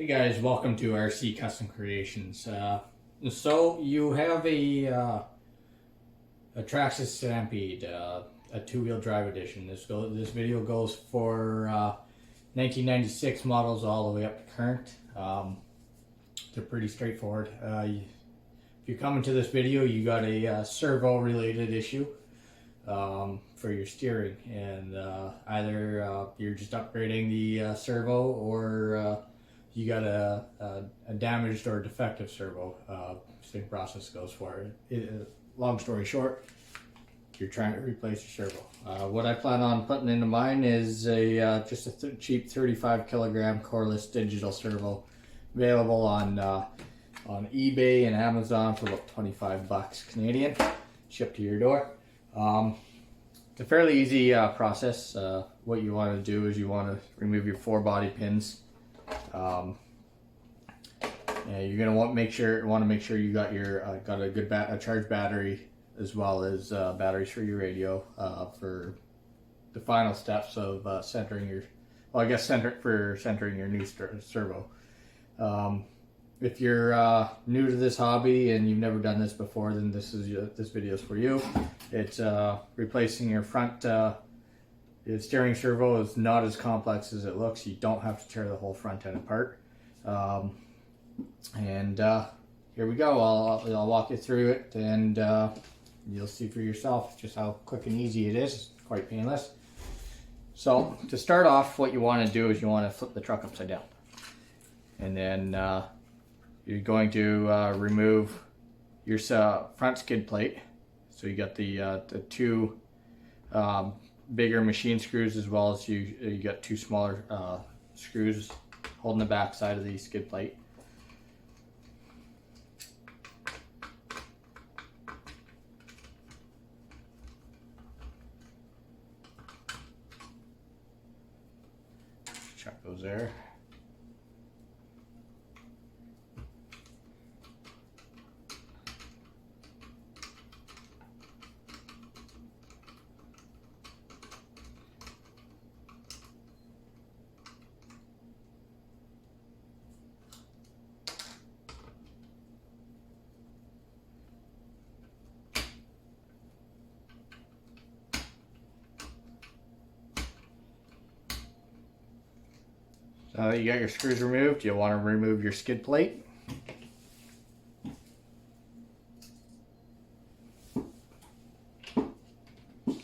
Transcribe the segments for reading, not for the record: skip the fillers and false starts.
Hey guys, welcome to RC Custom Creations. So you have a Traxxas Stampede, a two-wheel drive edition. This video goes for 1996 models all the way up to current. They're pretty straightforward. If you're coming to this video, you got a servo related issue for your steering, and either you're just upgrading the servo, or you got a damaged or defective servo. Same process goes for it. Long story short, you're trying to replace your servo. What I plan on putting into mine is just a cheap 35 kilogram coreless digital servo, available on eBay and Amazon for about 25 bucks Canadian, shipped to your door. It's a fairly easy process. What you want to do is you want to remove your 4 body pins. You're gonna want to make sure you got your got a good charged battery, as well as batteries for your radio for the final steps of centering your, centering your new servo. If you're new to this hobby and you've never done this before, then this video is for you. It's replacing your front. The steering servo is not as complex as it looks. You don't have to tear the whole front end apart. Here we go. I'll walk you through it, and you'll see for yourself just how quick and easy it is. It's quite painless. So to start off, what you want to do is you want to flip the truck upside down, and then you're going to remove your front skid plate. So you got the 2 bigger machine screws, as well as you got 2 smaller screws holding the back side of the skid plate. Chuck those there. Now that you got your screws removed, you'll want to remove your skid plate. And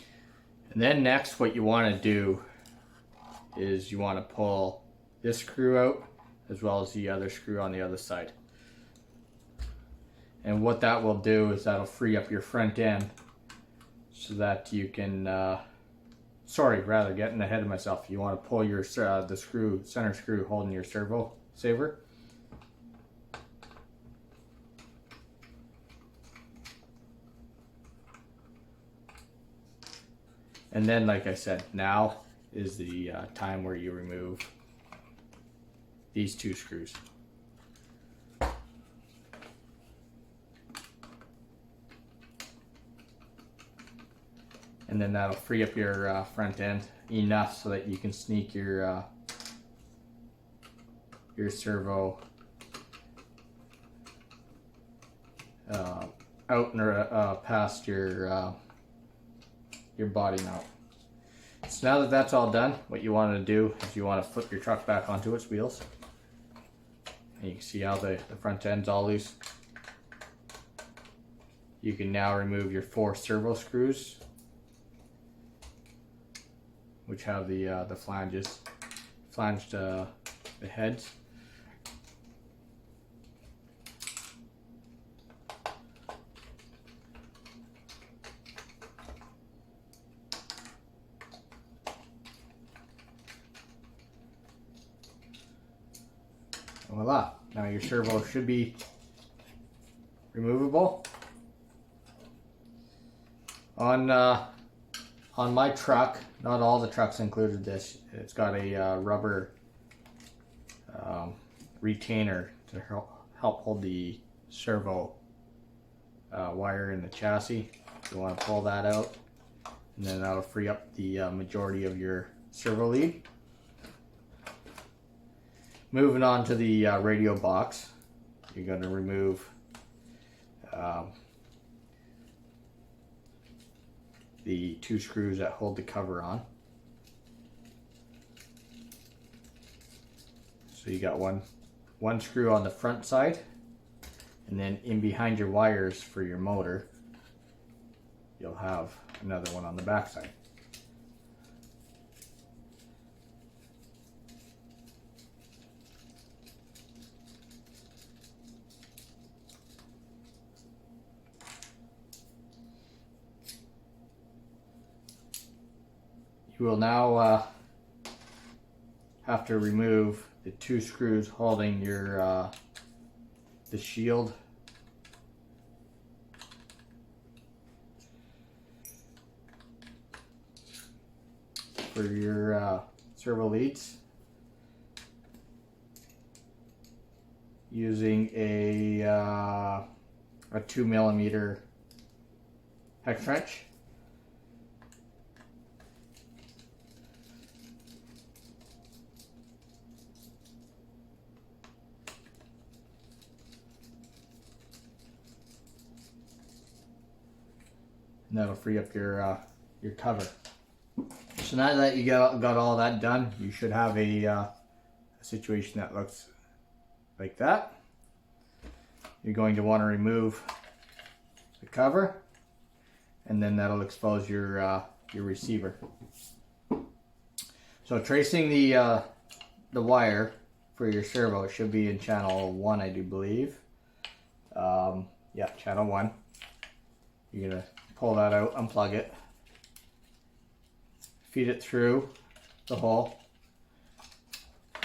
then next, what you want to do is you want to pull this screw out, as well as the other screw on the other side. And what that will do is that'll free up your front end so that you can getting ahead of myself. You want to pull your the center screw holding your servo saver. And then, like I said, now is the time where you remove these 2 screws. And then that'll free up your front end enough so that you can sneak your servo out and past your body mount. So now that that's all done, what you want to do is you want to flip your truck back onto its wheels. And you can see how the front end's all loose. You can now remove your 4 servo screws, which have the flanged the heads. And voila! Now your servo should be removable. On my truck, not all the trucks included this. It's got a rubber retainer to help hold the servo wire in the chassis. You want to pull that out, and then that'll free up the majority of your servo lead. moving on to the radio box, you're going to remove the 2 screws that hold the cover on. So you got one screw on the front side, and then in behind your wires for your motor, you'll have another one on the back side. You will now have to remove the 2 screws holding your the shield for your servo leads using a 2mm hex wrench. And that'll free up your cover. So now that you got all that done, you should have a situation that looks like that. You're going to want to remove the cover, and then that'll expose your receiver. So tracing the wire for your servo, it should be in channel 1, I do believe. Yeah, channel 1. You're gonna pull that out, unplug it, feed it through the hole,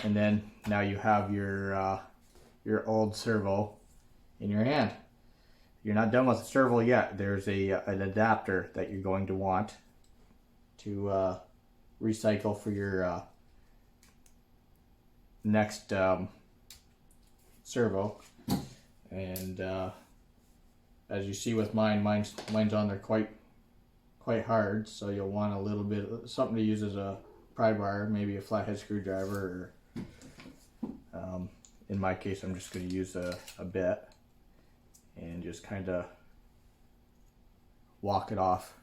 and then now you have your old servo in your hand. You're not done with the servo yet. There's an adapter that you're going to want to recycle for your next servo, and as you see with mine's on there quite hard, so you'll want a little bit something to use as a pry bar, maybe a flathead screwdriver, or in my case I'm just going to use a bit and just kind of walk it off,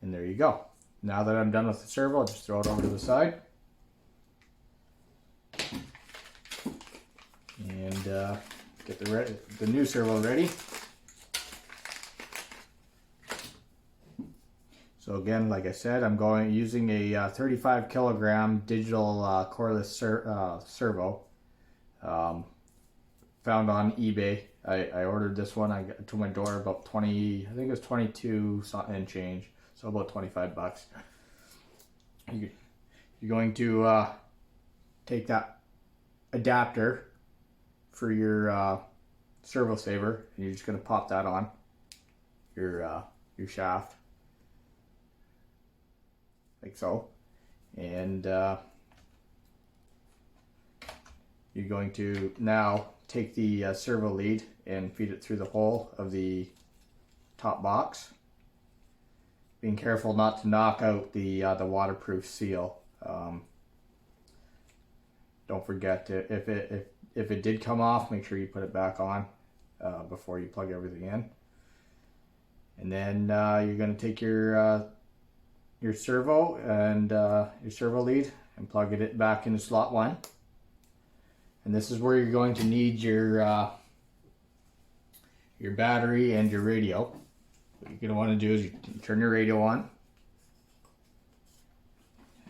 and there you go. Now that I'm done with the servo, I'll just throw it over to the side and get the new servo ready. So again, like I said, I'm using a 35 kilogram digital coreless servo found on eBay. I ordered this one. I got to my door about 20, I think it was 22 something and change, so about 25 bucks. You're going to take that adapter for your servo saver, and you're just going to pop that on your shaft like so, and you're going to now take the servo lead and feed it through the hole of the top box, being careful not to knock out the waterproof seal. Don't forget to, if it did come off, make sure you put it back on before you plug everything in. And then you're going to take your servo and your servo lead and plug it back into slot 1. And this is where you're going to need your battery and your radio. What you're going to want to do is you turn your radio on,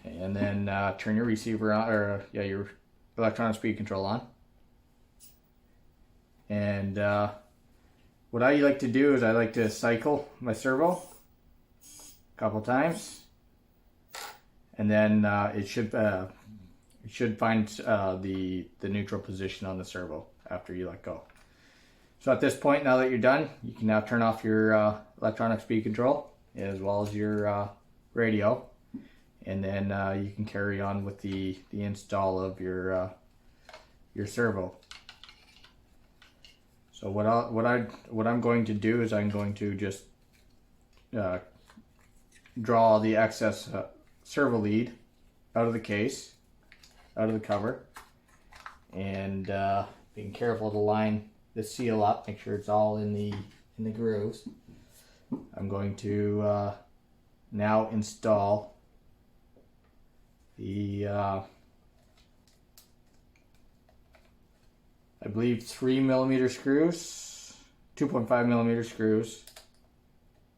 and then turn your receiver on, or your electronic speed control on. And what I like to do is I like to cycle my servo a couple times, and then it should find the neutral position on the servo after you let go. So at this point, now that you're done, you can now turn off your electronic speed control as well as your radio, and then you can carry on with the install of your servo. So what I'm going to do is I'm going to just draw the excess servo lead out of the case, out of the cover, and being careful to line the seal up, make sure it's all in the grooves. I'm going to now install the I believe 3mm screws, 2.5mm screws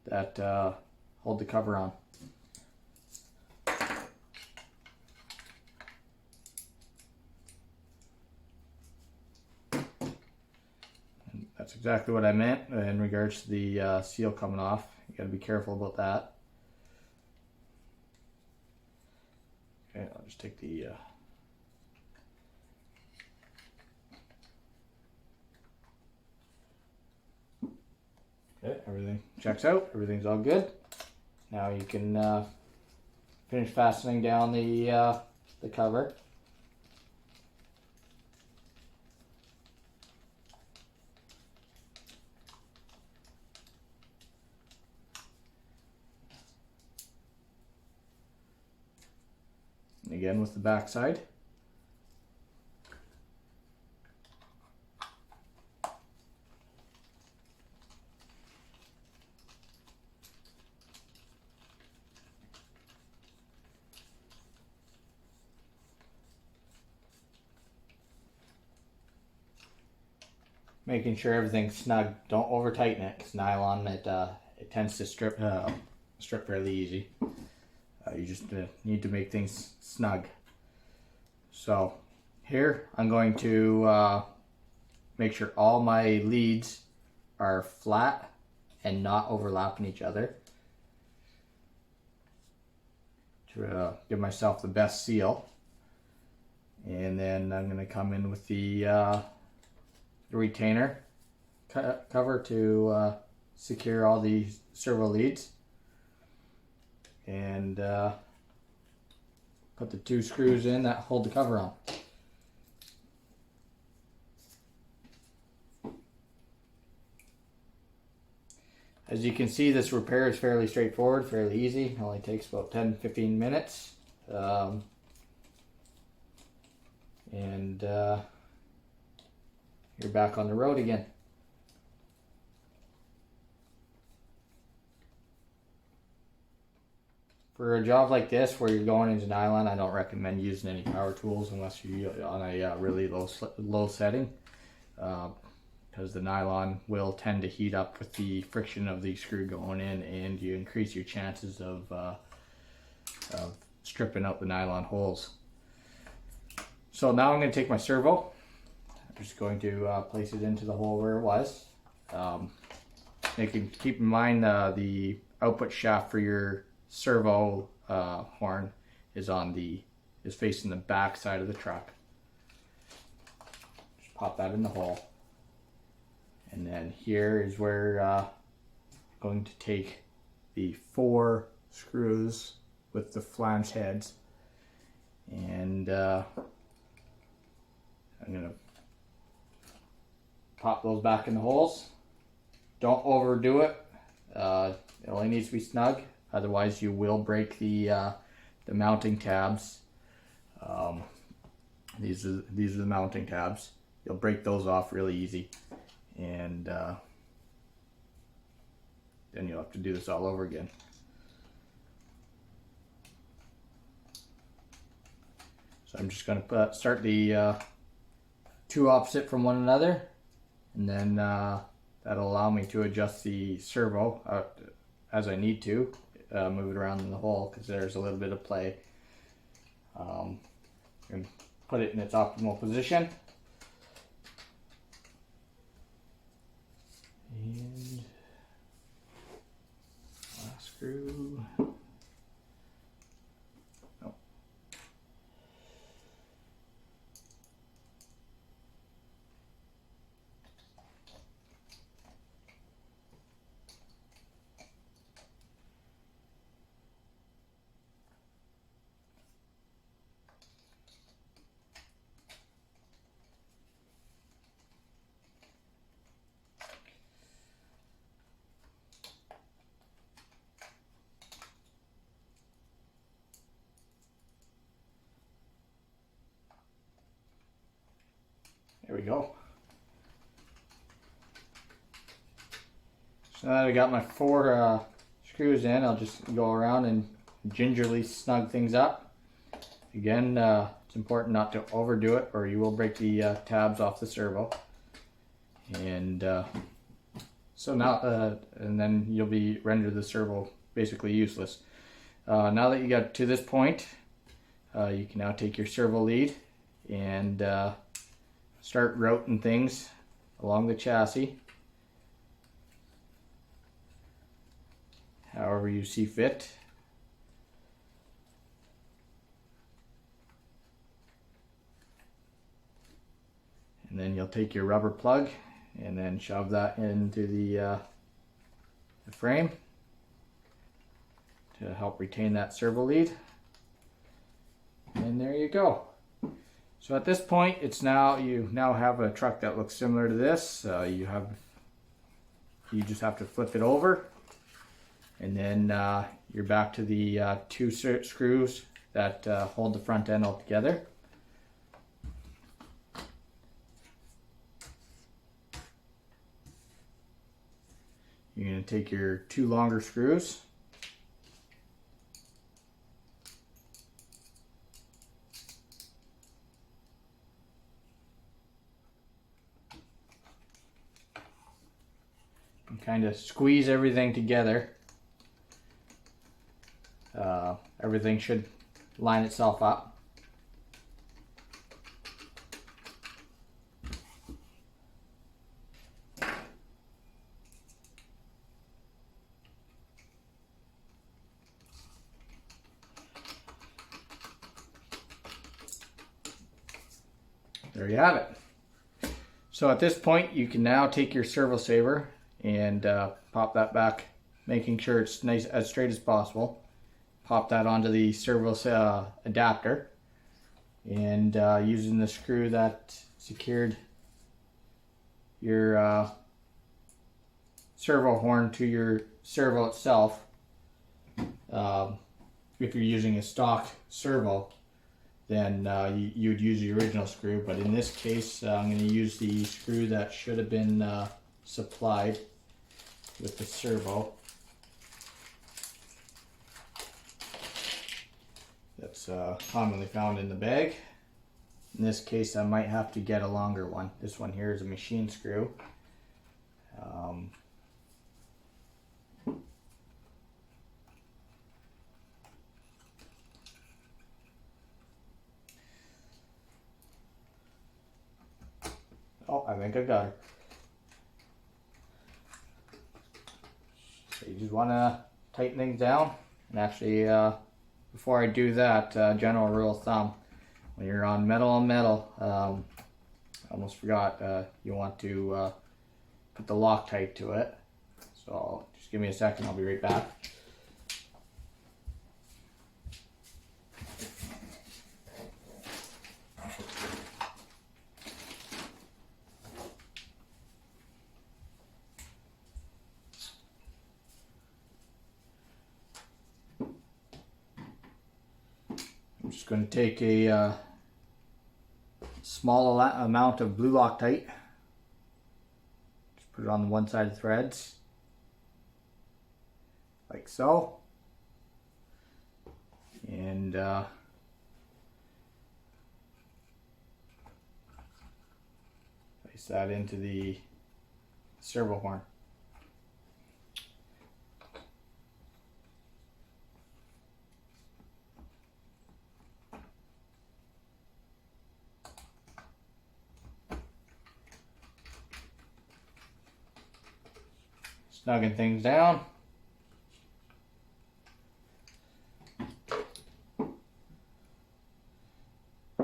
that hold the cover on. And that's exactly what I meant in regards to the seal coming off. You got to be careful about that. Okay, I'll just take the okay, everything checks out. Everything's all good. Now you can finish fastening down the cover. And again with the back side. Making sure everything's snug. Don't over tighten it, because nylon it tends to strip fairly easy. You just need to make things snug. So here I'm going to make sure all my leads are flat and not overlapping each other to give myself the best seal. And then I'm going to come in with the retainer cover to secure all the servo leads, and put the 2 screws in that hold the cover on. As you can see, this repair is fairly straightforward, fairly easy. It only takes about 10-15 minutes. You're back on the road again. For a job like this where you're going into nylon, I don't recommend using any power tools unless you're on a really low setting, because the nylon will tend to heat up with the friction of the screw going in, and you increase your chances of stripping out the nylon holes. So now I'm going to take my servo. I'm just going to place it into the hole where it was. Keep in mind the output shaft for your servo horn is facing the back side of the truck. Just pop that in the hole, and then here is where I'm going to take the 4 screws with the flange heads, and I'm going to pop those back in the holes. Don't overdo it. It only needs to be snug. Otherwise, you will break the mounting tabs. These are the mounting tabs. You'll break those off really easy, and then you'll have to do this all over again. So I'm just going to start the 2 opposite from one another, and then that'll allow me to adjust the servo as I need to, move it around in the hole, because there's a little bit of play. And put it in its optimal position. And last screw. There we go. So now that I got my 4 screws in, I'll just go around and gingerly snug things up. Again, it's important not to overdo it or you will break the tabs off the servo. And so now, and then you'll be rendered the servo basically useless. Now that you got to this point, you can now take your servo lead and start routing things along the chassis however you see fit. And then you'll take your rubber plug and then shove that into the frame to help retain that servo lead. And there you go. So at this point, you now have a truck that looks similar to this. You just have to flip it over, and then you're back to the 2 screws that hold the front end all together. You're going to take your 2 longer screws. And kind of squeeze everything together. Everything should line itself up. There you have it. So at this point, you can now take your servo saver and pop that back, making sure it's nice as straight as possible. Pop that onto the servo adapter, and using the screw that secured your servo horn to your servo itself. If you're using a stock servo, then you'd use the original screw, but in this case I'm going to use the screw that should have been supplied with the servo. That's commonly found in the bag. In this case I might have to get a longer one. This one here is a machine screw. Oh, I think I got her. So you just want to tighten things down. And actually, before I do that, general rule of thumb, when you're on metal, I almost forgot, you want to put the Loctite to it. So just give me a second, I'll be right back. I'm just going to take a small amount of blue Loctite, just put it on one side of the threads, like so, and place that into the servo horn. Snugging things down.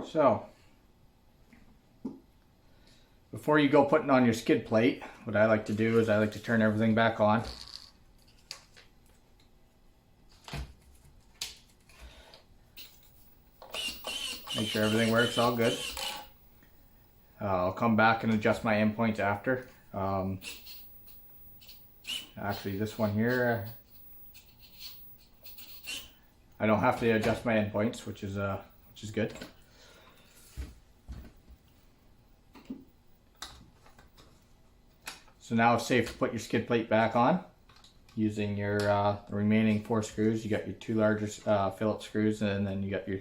So, before you go putting on your skid plate, what I like to do is I like to turn everything back on. Make sure everything works all good. I'll come back and adjust my endpoints after. Actually, this one here, I don't have to adjust my endpoints, which is good. So now it's safe to put your skid plate back on using your the remaining 4 screws. You got your 2 larger Phillips screws, and then you got your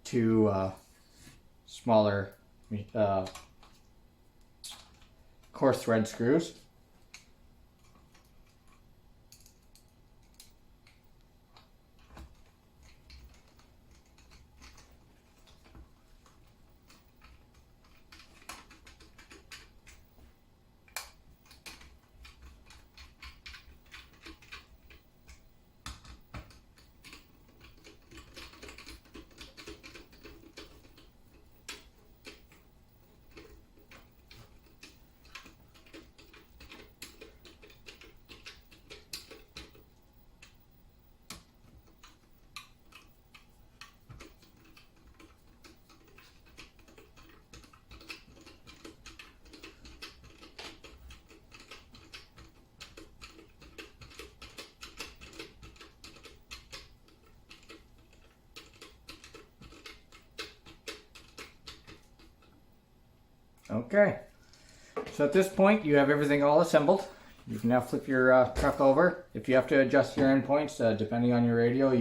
2 smaller coarse thread screws. Okay, so at this point you have everything all assembled. You can now flip your truck over. If you have to adjust your endpoints, depending on your radio,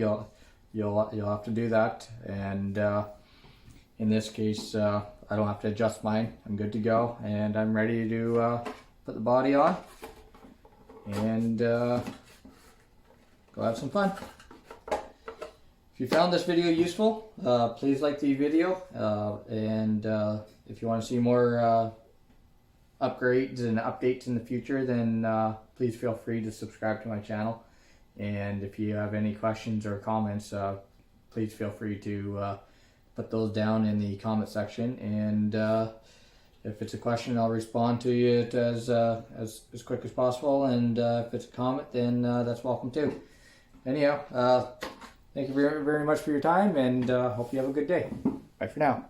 you'll have to do that. And in this case, I don't have to adjust mine. I'm good to go, and I'm ready to put the body on and go have some fun. If you found this video useful, please like the video, and if you want to see more upgrades and updates in the future, then please feel free to subscribe to my channel. And if you have any questions or comments, please feel free to put those down in the comment section. And if it's a question, I'll respond to you as quick as possible. And if it's a comment, then that's welcome too. Anyhow, thank you very, very much for your time, and hope you have a good day. Bye for now.